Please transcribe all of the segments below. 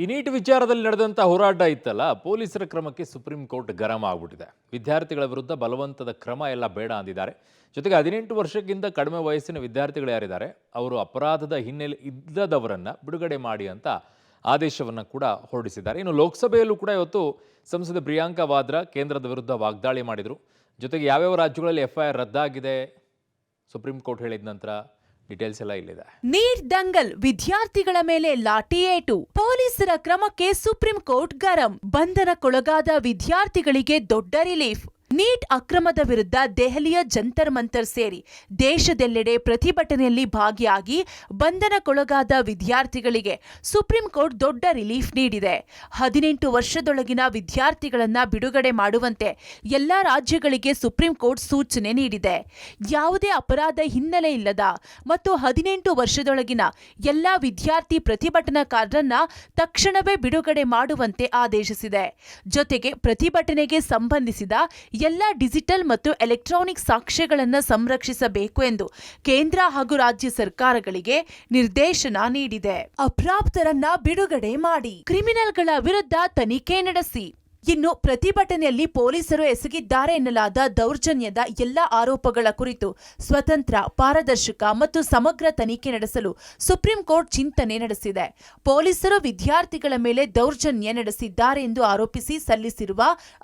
ಈ ನೀಟ್ ವಿಚಾರದಲ್ಲಿ ನಡೆದಂಥ ಹೋರಾಟ ಇತ್ತಲ್ಲ, ಪೊಲೀಸರ ಕ್ರಮಕ್ಕೆ ಸುಪ್ರೀಂ ಕೋರ್ಟ್ ಗರಂ ಆಗ್ಬಿಟ್ಟಿದೆ. ವಿದ್ಯಾರ್ಥಿಗಳ ವಿರುದ್ಧ ಬಲವಂತದ ಕ್ರಮ ಎಲ್ಲ ಬೇಡ ಅಂದಿದ್ದಾರೆ. ಜೊತೆಗೆ 18 ವರ್ಷಕ್ಕಿಂತ ಕಡಿಮೆ ವಯಸ್ಸಿನ ವಿದ್ಯಾರ್ಥಿಗಳು ಯಾರಿದ್ದಾರೆ ಅವರು ಅಪರಾಧದ ಹಿನ್ನೆಲೆ ಇಲ್ಲದವರನ್ನ ಬಿಡುಗಡೆ ಮಾಡಿ ಅಂತ ಆದೇಶವನ್ನು ಕೂಡ ಹೊರಡಿಸಿದ್ದಾರೆ. ಇನ್ನು ಲೋಕಸಭೆಯಲ್ಲೂ ಕೂಡ ಇವತ್ತು ಸಂಸದೆ ಪ್ರಿಯಾಂಕಾ ವಾದ್ರಾ ಕೇಂದ್ರದ ವಿರುದ್ಧ ವಾಗ್ದಾಳಿ ಮಾಡಿದರು. ಜೊತೆಗೆ ಯಾವ್ಯಾವ ರಾಜ್ಯಗಳಲ್ಲಿ FIR ರದ್ದಾಗಿದೆ ಸುಪ್ರೀಂ ಕೋರ್ಟ್ ಹೇಳಿದ ನಂತರ ಡೀಟೇಲ್ಸ್ ಎಲ್ಲ ಇಲ್ಲಿದೆ. ನೀಟ್ ದಂಗಲ್, ವಿದ್ಯಾರ್ಥಿಗಳ ಮೇಲೆ ಲಾಠಿ ಏಟು, ಪೊಲೀಸರ ಕ್ರಮಕ್ಕೆ ಸುಪ್ರೀಂ ಕೋರ್ಟ್ ಗರಂ, ಬಂಧನಕ್ಕೊಳಗಾದ ವಿದ್ಯಾರ್ಥಿಗಳಿಗೆ ದೊಡ್ಡ ರಿಲೀಫ್. ನೀಟ್ ಅಕ್ರಮದ ವಿರುದ್ಧ ದೆಹಲಿಯ ಜಂತರ್ ಮಂತರ್ ಸೇರಿ ದೇಶದೆಲ್ಲೆಡೆ ಪ್ರತಿಭಟನೆಯಲ್ಲಿ ಭಾಗಿಯಾಗಿ ಬಂಧನಕ್ಕೊಳಗಾದ ವಿದ್ಯಾರ್ಥಿಗಳಿಗೆ ಸುಪ್ರೀಂ ಕೋರ್ಟ್ ದೊಡ್ಡ ರಿಲೀಫ್ ನೀಡಿದೆ. 18 ವರ್ಷದೊಳಗಿನ ವಿದ್ಯಾರ್ಥಿಗಳನ್ನ ಬಿಡುಗಡೆ ಮಾಡುವಂತೆ ಎಲ್ಲಾ ರಾಜ್ಯಗಳಿಗೆ ಸುಪ್ರೀಂ ಕೋರ್ಟ್ ಸೂಚನೆ ನೀಡಿದೆ. ಯಾವುದೇ ಅಪರಾಧ ಹಿನ್ನೆಲೆ ಇಲ್ಲದ ಮತ್ತು 18 ವರ್ಷದೊಳಗಿನ ಎಲ್ಲಾ ವಿದ್ಯಾರ್ಥಿ ಪ್ರತಿಭಟನಾಕಾರರನ್ನ ತಕ್ಷಣವೇ ಬಿಡುಗಡೆ ಮಾಡುವಂತೆ ಆದೇಶಿಸಿದೆ. ಜೊತೆಗೆ ಪ್ರತಿಭಟನೆಗೆ ಸಂಬಂಧಿಸಿದ ಎಲ್ಲ ಡಿಜಿಟಲ್ ಮತ್ತು ಎಲೆಕ್ಟ್ರಾನಿಕ್ ಸಾಕ್ಷ್ಯಗಳನ್ನು ಸಂರಕ್ಷಿಸಬೇಕು ಎಂದು ಕೇಂದ್ರ ಹಾಗೂ ರಾಜ್ಯ ಸರ್ಕಾರಗಳಿಗೆ ನಿರ್ದೇಶನ ನೀಡಿದೆ. ಅಪ್ರಾಪ್ತರನ್ನ ಬಿಡುಗಡೆ ಮಾಡಿ, ಕ್ರಿಮಿನಲ್ಗಳ ವಿರುದ್ಧ ತನಿಖೆ ನಡೆಸಿ. ಇನ್ನು ಪ್ರತಿಭಟನೆಯಲ್ಲಿ ಪೊಲೀಸರು ಎಸಗಿದ್ದಾರೆ ಎನ್ನಲಾದ ದೌರ್ಜನ್ಯದ ಎಲ್ಲ ಆರೋಪಗಳ ಕುರಿತು ಸ್ವತಂತ್ರ, ಪಾರದರ್ಶಕ ಮತ್ತು ಸಮಗ್ರ ತನಿಖೆ ನಡೆಸಲು ಸುಪ್ರೀಂ ಕೋರ್ಟ್ ಚಿಂತನೆ ನಡೆಸಿದೆ. ಪೊಲೀಸರು ವಿದ್ಯಾರ್ಥಿಗಳ ಮೇಲೆ ದೌರ್ಜನ್ಯ ನಡೆಸಿದ್ದಾರೆ ಎಂದು ಆರೋಪಿಸಿ ಸಲ್ಲಿಸಿರುವ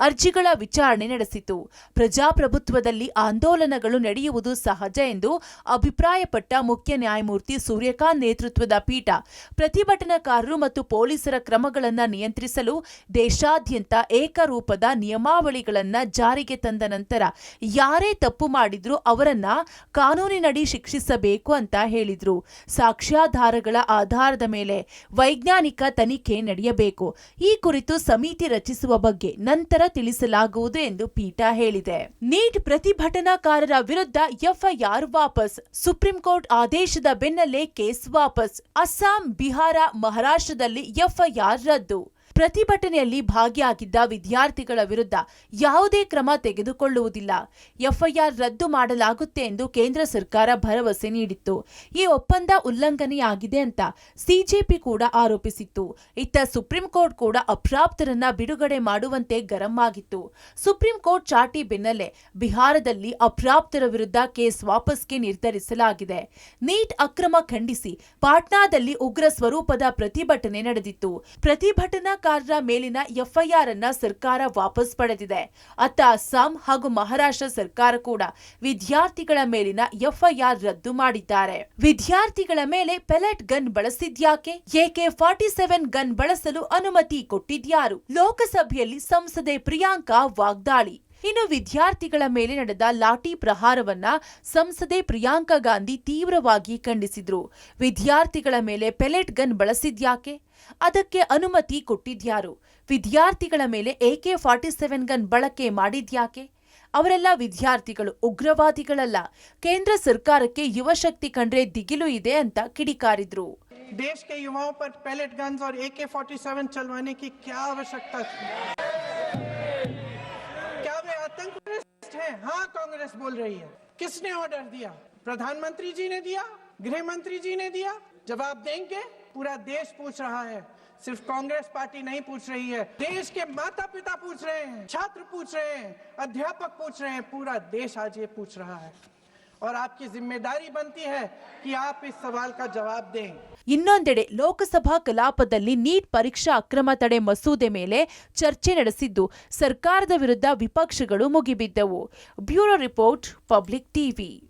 ಅರ್ಜಿಗಳ ವಿಚಾರಣೆ ನಡೆಸಿತು. ಪ್ರಜಾಪ್ರಭುತ್ವದಲ್ಲಿ ಆಂದೋಲನಗಳು ನಡೆಯುವುದು ಸಹಜ ಎಂದು ಅಭಿಪ್ರಾಯಪಟ್ಟ ಮುಖ್ಯ ನ್ಯಾಯಮೂರ್ತಿ ಸೂರ್ಯಕಾಂತ್ ನೇತೃತ್ವದ ಪೀಠ ಪ್ರತಿಭಟನಾಕಾರರು ಮತ್ತು ಪೊಲೀಸರ ಕ್ರಮಗಳನ್ನು ನಿಯಂತ್ರಿಸಲು ದೇಶಾದ್ಯಂತ ಏಕರೂಪದ ನಿಯಮಾವಳಿಗಳನ್ನ ಜಾರಿಗೆ ತಂದ ನಂತರ ಯಾರೇ ತಪ್ಪು ಮಾಡಿದ್ರೂ ಅವರನ್ನ ಕಾನೂನಿನಡಿ ಶಿಕ್ಷಿಸಬೇಕು ಅಂತ ಹೇಳಿದ್ರು. ಸಾಕ್ಷ್ಯಾಧಾರಗಳ ಆಧಾರದ ಮೇಲೆ ವೈಜ್ಞಾನಿಕ ತನಿಖೆ ನಡೆಯಬೇಕು. ಈ ಕುರಿತು ಸಮಿತಿ ರಚಿಸುವ ಬಗ್ಗೆ ನಂತರ ತಿಳಿಸಲಾಗುವುದು ಎಂದು ಪೀಠ ಹೇಳಿದೆ. ನೀಟ್ ಪ್ರತಿಭಟನಾಕಾರರ ವಿರುದ್ಧ FIR ವಾಪಸ್, ಸುಪ್ರೀಂ ಕೋರ್ಟ್ ಆದೇಶದ ಬೆನ್ನಲ್ಲೇ ಕೇಸ್ ವಾಪಸ್. ಅಸ್ಸಾಂ, ಬಿಹಾರ, ಮಹಾರಾಷ್ಟ್ರದಲ್ಲಿ FIR ರದ್ದು. ಪ್ರತಿಭಟನೆಯಲ್ಲಿ ಭಾಗಿಯಾಗಿದ್ದ ವಿದ್ಯಾರ್ಥಿಗಳ ವಿರುದ್ಧ ಯಾವುದೇ ಕ್ರಮ ತೆಗೆದುಕೊಳ್ಳುವುದಿಲ್ಲ, FIR ರದ್ದು ಮಾಡಲಾಗುತ್ತೆ ಎಂದು ಕೇಂದ್ರ ಸರ್ಕಾರ ಭರವಸೆ ನೀಡಿತ್ತು. ಈ ಒಪ್ಪಂದ ಉಲ್ಲಂಘನೆಯಾಗಿದೆ ಅಂತ CJP ಕೂಡ ಆರೋಪಿಸಿತ್ತು. ಇತ್ತ ಸುಪ್ರೀಂ ಕೋರ್ಟ್ ಕೂಡ ಅಪ್ರಾಪ್ತರನ್ನ ಬಿಡುಗಡೆ ಮಾಡುವಂತೆ ಗರಂ ಆಗಿತ್ತು. ಸುಪ್ರೀಂ ಕೋರ್ಟ್ ಚಾಟಿ ಬೆನ್ನಲ್ಲೇ ಬಿಹಾರದಲ್ಲಿ ಅಪ್ರಾಪ್ತರ ವಿರುದ್ಧ ಕೇಸ್ ವಾಪಸ್ಗೆ ನಿರ್ಧರಿಸಲಾಗಿದೆ. ನೀಟ್ ಅಕ್ರಮ ಖಂಡಿಸಿ ಪಾಟ್ನಾದಲ್ಲಿ ಉಗ್ರ ಸ್ವರೂಪದ ಪ್ರತಿಭಟನೆ ನಡೆದಿತ್ತು. ಪ್ರತಿಭಟನಾಕಾರರ ಮೇಲಿನ FIR ಅನ್ನ ಸರ್ಕಾರ ವಾಪಸ್ ಪಡೆದಿದೆ. ಅತ್ತ ಅಸ್ಸಾಂ ಹಾಗೂ ಮಹಾರಾಷ್ಟ್ರ ಸರ್ಕಾರ ಕೂಡ ವಿದ್ಯಾರ್ಥಿಗಳ ಮೇಲಿನ FIR ರದ್ದು ಮಾಡಿದ್ದಾರೆ. ವಿದ್ಯಾರ್ಥಿಗಳ ಮೇಲೆ ಪೆಲೆಟ್ ಗನ್ ಬಳಸಿದ್ಯಾಕೆ? AK-47 ಗನ್ ಬಳಸಲು ಅನುಮತಿ ಕೊಟ್ಟಿದ್ಯಾರು? ಲೋಕಸಭೆಯಲ್ಲಿ ಸಂಸದೆ ಪ್ರಿಯಾಂಕಾ ವಾಗ್ದಾಳಿ. ಇನ್ನು ವಿದ್ಯಾರ್ಥಿಗಳ ಮೇಲೆ ನಡೆದ ಲಾಠಿ ಪ್ರಹಾರವನ್ನ ಸಂಸದೆ ಪ್ರಿಯಾಂಕಾ ಗಾಂಧಿ ತೀವ್ರವಾಗಿ ಖಂಡಿಸಿದ್ರು. ವಿದ್ಯಾರ್ಥಿಗಳ ಮೇಲೆ ಪೆಲೆಟ್ ಗನ್ ಬಳಸಿದ್ಯಾಕೆ? ಅದಕ್ಕೆ ಅನುಮತಿ ಕೊಟ್ಟಿದ್ಯಾರು? ವಿದ್ಯಾರ್ಥಿಗಳ ಮೇಲೆ AK-47 ಗನ್ ಬಳಕೆ ಮಾಡಿದ್ಯಾಕೆ? ಅವರೆಲ್ಲ ವಿದ್ಯಾರ್ಥಿಗಳು, ಉಗ್ರವಾದಿಗಳಲ್ಲ. ಕೇಂದ್ರ ಸರ್ಕಾರಕ್ಕೆ ಯುವ ಶಕ್ತಿ ಕಂಡ್ರೆ ದಿಗಿಲು ಇದೆ ಅಂತ ಕಿಡಿಕಾರಿದ್ರು. देश के युवाओं पर पैलेट गन्स और AK-47 चलवाने की क्या आवश्यकता थी? क्या वे आतंकवादी हैं? हाँ, कांग्रेस बोल रही है। किसने ऑर्डर दिया? प्रधानमंत्री जी ने दिया, गृह मंत्री जी ने दिया। जवाब देंगे? पूरा देश पूछ रहा है, सिर्फ कांग्रेस पार्टी नहीं पूछ रही है। देश के माता पिता पूछ रहे हैं, छात्र पूछ रहे हैं, अध्यापक पूछ रहे हैं, पूरा देश आज ये पूछ रहा है और आपकी जिम्मेदारी बनती है कि आप इस सवाल का जवाब दें। ಇನ್ನೊಂದೆಡೆ ಲೋಕಸಭಾ ಕಲಾಪದಲ್ಲಿ ನೀಟ್ ಪರೀಕ್ಷಾ ಅಕ್ರಮ ತಡೆ ಮಸೂದೆ ಮೇಲೆ ಚರ್ಚೆ ನಡೆಸಿದ್ದು ಸರ್ಕಾರದ ವಿರುದ್ಧ ವಿಪಕ್ಷಗಳು ಮುಗಿಬಿದ್ದವು. Bureau report, public TV.